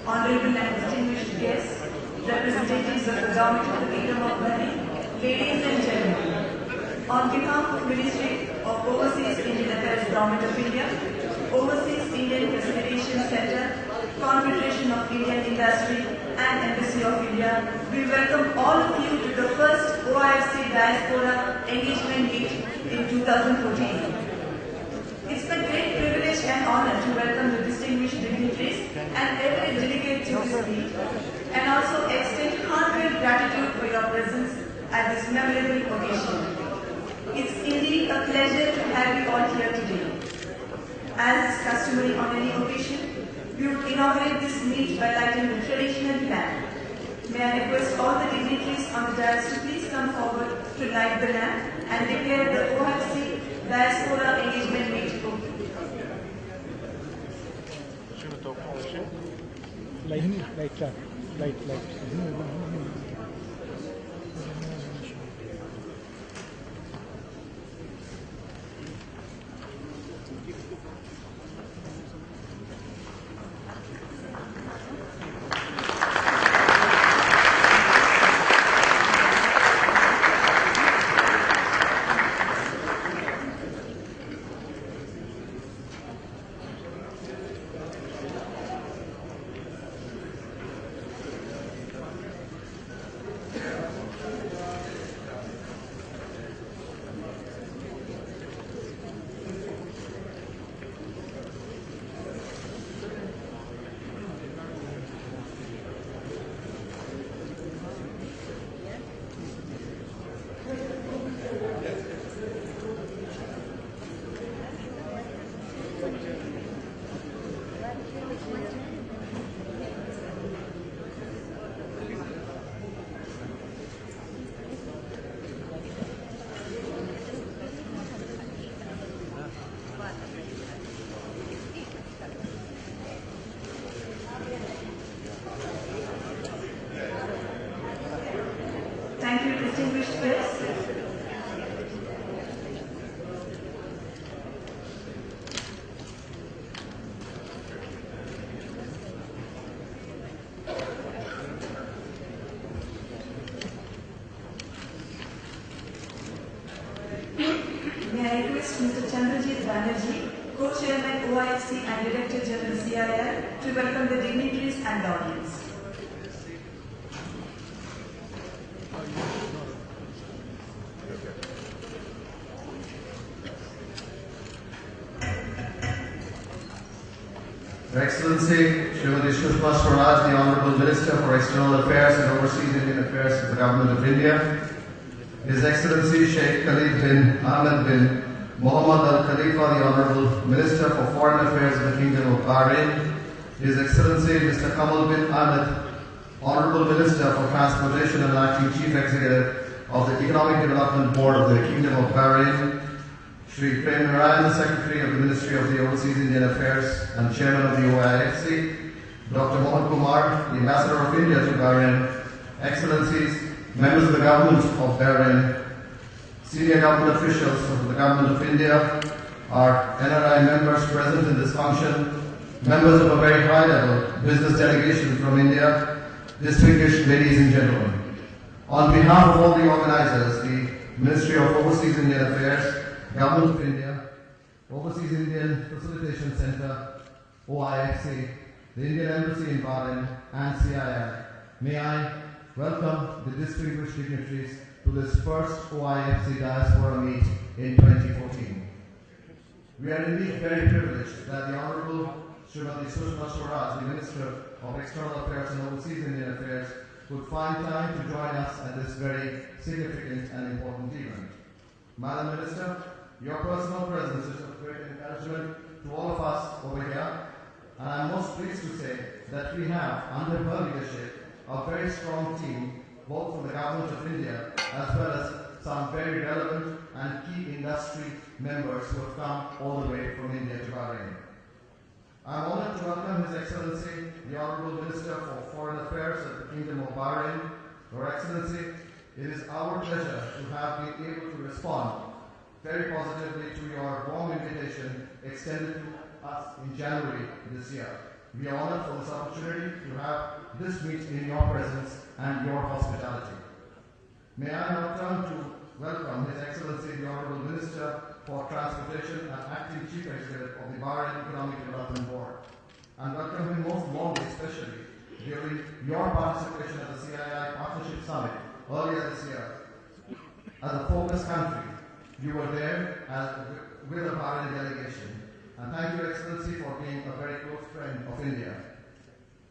Honorable and distinguished guests, representatives of the Government of the Kingdom of Bahrain, ladies and gentlemen, on behalf of Ministry of Overseas Indian Affairs, Government of India, Overseas Indian Facilitation Center, Confederation of Indian Industry and Embassy of India, we welcome all of you to the first OIFC Diaspora Engagement Meet in 2014. It's a great privilege and honor to welcome the distinguished dignitaries and every delegate to this meet, and also extend heartfelt gratitude for your presence at this memorable occasion. It's indeed a pleasure to have you all here today. As is customary on any occasion, we would inaugurate this meet by lighting the traditional lamp. May I request all the dignitaries on the dais to please come forward to light the lamp and declare the OIFC Diaspora Engagement Meet open. Light. Thank you, distinguished guests. May I request Mr. Chandrajit Banerjee, Co-Chairman OIFC and Director General CIR, to welcome the dignitaries and the audience. Your Excellency, Srimati Sushma Swaraj, the Honourable Minister for External Affairs and Overseas Indian Affairs of the Government of India, His Excellency Sheikh Khalid bin Ahmed bin Mohammed Al Khalifa, the Honourable Minister for Foreign Affairs of the Kingdom of Bahrain, His Excellency Mr. Kamal bin Ahmed, Honourable Minister for Transportation and Acting Chief Executive of the Economic Development Board of the Kingdom of Bahrain, Shri Prem Narayan, the Secretary of the Ministry of the Overseas Indian Affairs and Chairman of the OIFC, Dr. Mohan Kumar, the Ambassador of India to Bahrain, Excellencies, members of the Government of Bahrain, senior government officials of the Government of India, our NRI members present in this function, members of a very high level business delegation from India, distinguished ladies and gentlemen. On behalf of all the organizers, the Ministry of Overseas Indian Affairs, Government of India, Overseas Indian Facilitation Center, OIFC, the Indian Embassy in Bahrain, and CII. May I welcome the distinguished dignitaries to this first OIFC Diaspora meet in 2014. We are indeed very privileged that the Honorable Srimati Sushma Swaraj, the Minister of External Affairs and Overseas Indian Affairs, could find time to join us at this very significant and important event. Madam Minister, your personal presence is of great encouragement to all of us over here, and I am most pleased to say that we have, under her leadership, a very strong team, both from the Government of India as well as some very relevant and key industry members who have come all the way from India to Bahrain. I am honored to welcome His Excellency, the Honorable Minister for Foreign Affairs of the Kingdom of Bahrain. Your Excellency, it is our pleasure to have been able to respond very positively to your warm invitation extended to us in January this year. We are honored for this opportunity to have this meet in your presence and your hospitality. May I now turn to welcome His Excellency, the Honorable Minister for Transportation and Acting Chief Executive of the Bahrain Economic Development Board, and welcome him most warmly, especially during your participation at the CII Partnership Summit earlier this year. As a focus country, you were there with a Bahrain delegation, and thank you, Excellency, for being a very close friend of India.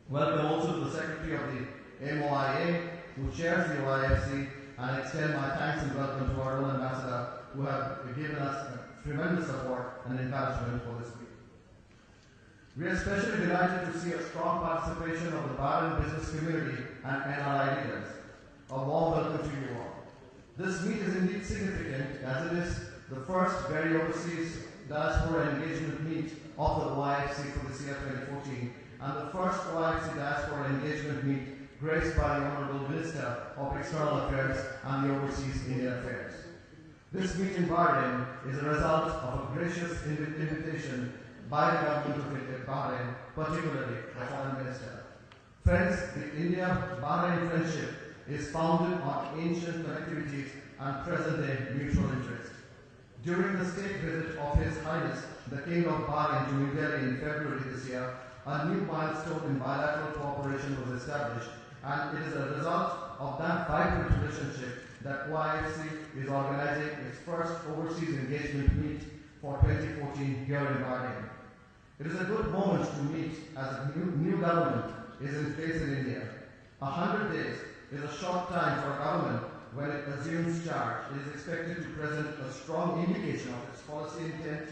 Welcome also to the Secretary of the MOIA, who chairs the OIFC, and extend my thanks and welcome to our own ambassador, who have given us tremendous support and encouragement for this week. We are especially delighted to see a strong participation of the Bahrain business community and NRI leaders. A warm welcome to you all. This meet is indeed significant, as it is the first very overseas diaspora engagement meet of the OIFC for this year 2014, and the first OIFC diaspora engagement meet graced by the Honorable Minister of External Affairs and the Overseas Indian Affairs. This meet in Bahrain is a result of a gracious invitation by the Government of Bahrain, particularly the Foreign Minister. Friends, the India-Bahrain friendship is founded on ancient connectivities and present-day mutual interest. During the state visit of His Highness, the King of Bahrain, to New Delhi in February this year, a new milestone in bilateral cooperation was established, and it is a result of that vibrant relationship that OIFC is organizing its first overseas engagement meet for 2014 here in Bahrain. It is a good moment to meet as a new government is in place in India. 100 days is a short time for a government when it assumes charge. It is expected to present a strong indication of its policy intent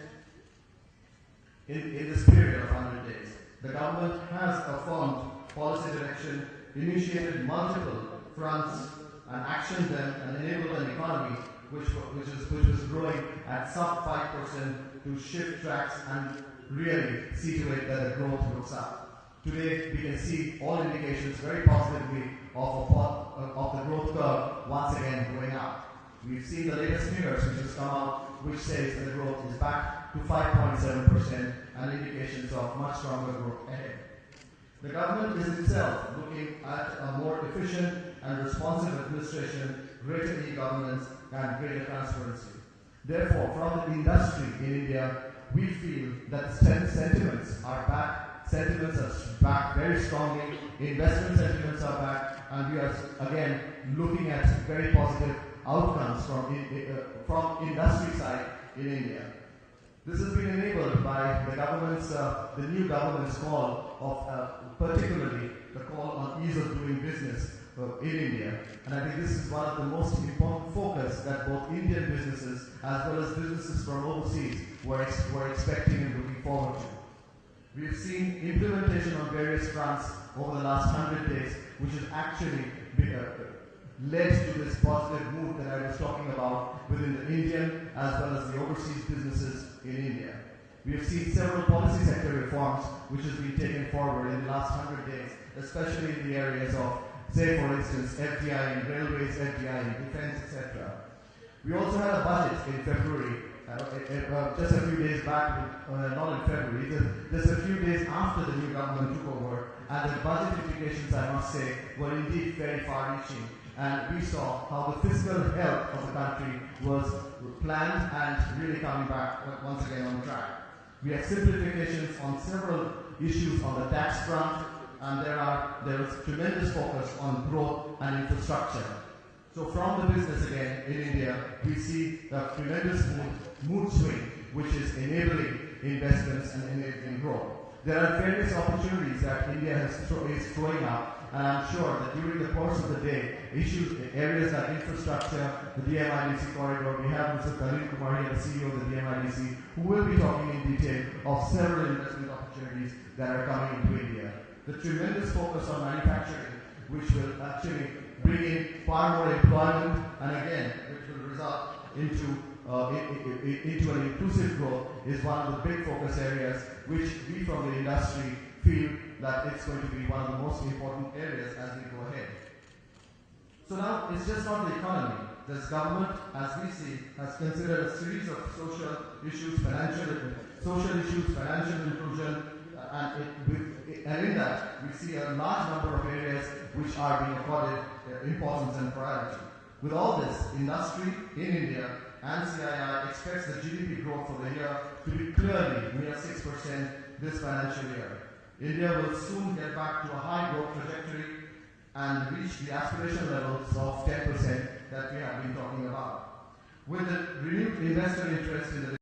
in this period of 100 days. The government has affirmed policy direction, initiated multiple fronts, and actioned them and enabled an economy which was growing at sub 5% to shift tracks and really see to it that the growth looks up. Today, we can see all indications very positively of the growth curve once again going up. We've seen the latest figures which has come out, which says that the growth is back to 5.7% and indications of much stronger growth ahead. The government is itself looking at a more efficient and responsive administration, greater e-governance, and greater transparency. Therefore, from the industry in India, we feel that sentiments are back. Sentiments are back very strongly. Investment sentiments are back, and we are again looking at very positive outcomes from industry side in India. This has been enabled by the new government's call of particularly the call on ease of doing business in India. And I think this is one of the most important focus that both Indian businesses as well as businesses from overseas were expecting and looking forward to. We have seen implementation on various fronts over the last 100 days, which has actually led to this positive move that I was talking about within the Indian as well as the overseas businesses in India. We have seen several policy sector reforms which has been taken forward in the last 100 days, especially in the areas of, say for instance, FDI in railways, FDI in defense, etc. We also had a budget in February, just a few days back, not in February, just a few days after the new government took over, and the budget implications, I must say, were indeed very far-reaching. And we saw how the fiscal health of the country was planned and really coming back once again on track. We have simplifications on several issues on the tax front, and there is tremendous focus on growth and infrastructure. So from the business again in India, we see the tremendous mood swing, which is enabling investments and enabling growth. There are various opportunities that India is throwing up, and I'm sure that during the course of the day, areas like infrastructure, the DMIDC corridor, we have Mr. Khalid Kumar here, the CEO of the DMIDC, who will be talking in detail of several investment opportunities that are coming into India. The tremendous focus on manufacturing, which will actually bring in far more employment, and again, which will result into an inclusive growth, is one of the big focus areas which we from the industry feel that it's going to be one of the most important areas as we go ahead. So now it's just not the economy. This government, as we see, has considered a series of social issues, financial inclusion, and in that we see a large number of areas which are being accorded importance and priority. With all this, industry in India and CII expects the GDP growth for the year to be clearly near 6% this financial year. India will soon get back to a high growth trajectory and reach the aspiration levels of 10% that we have been talking about. With the renewed investor interest in the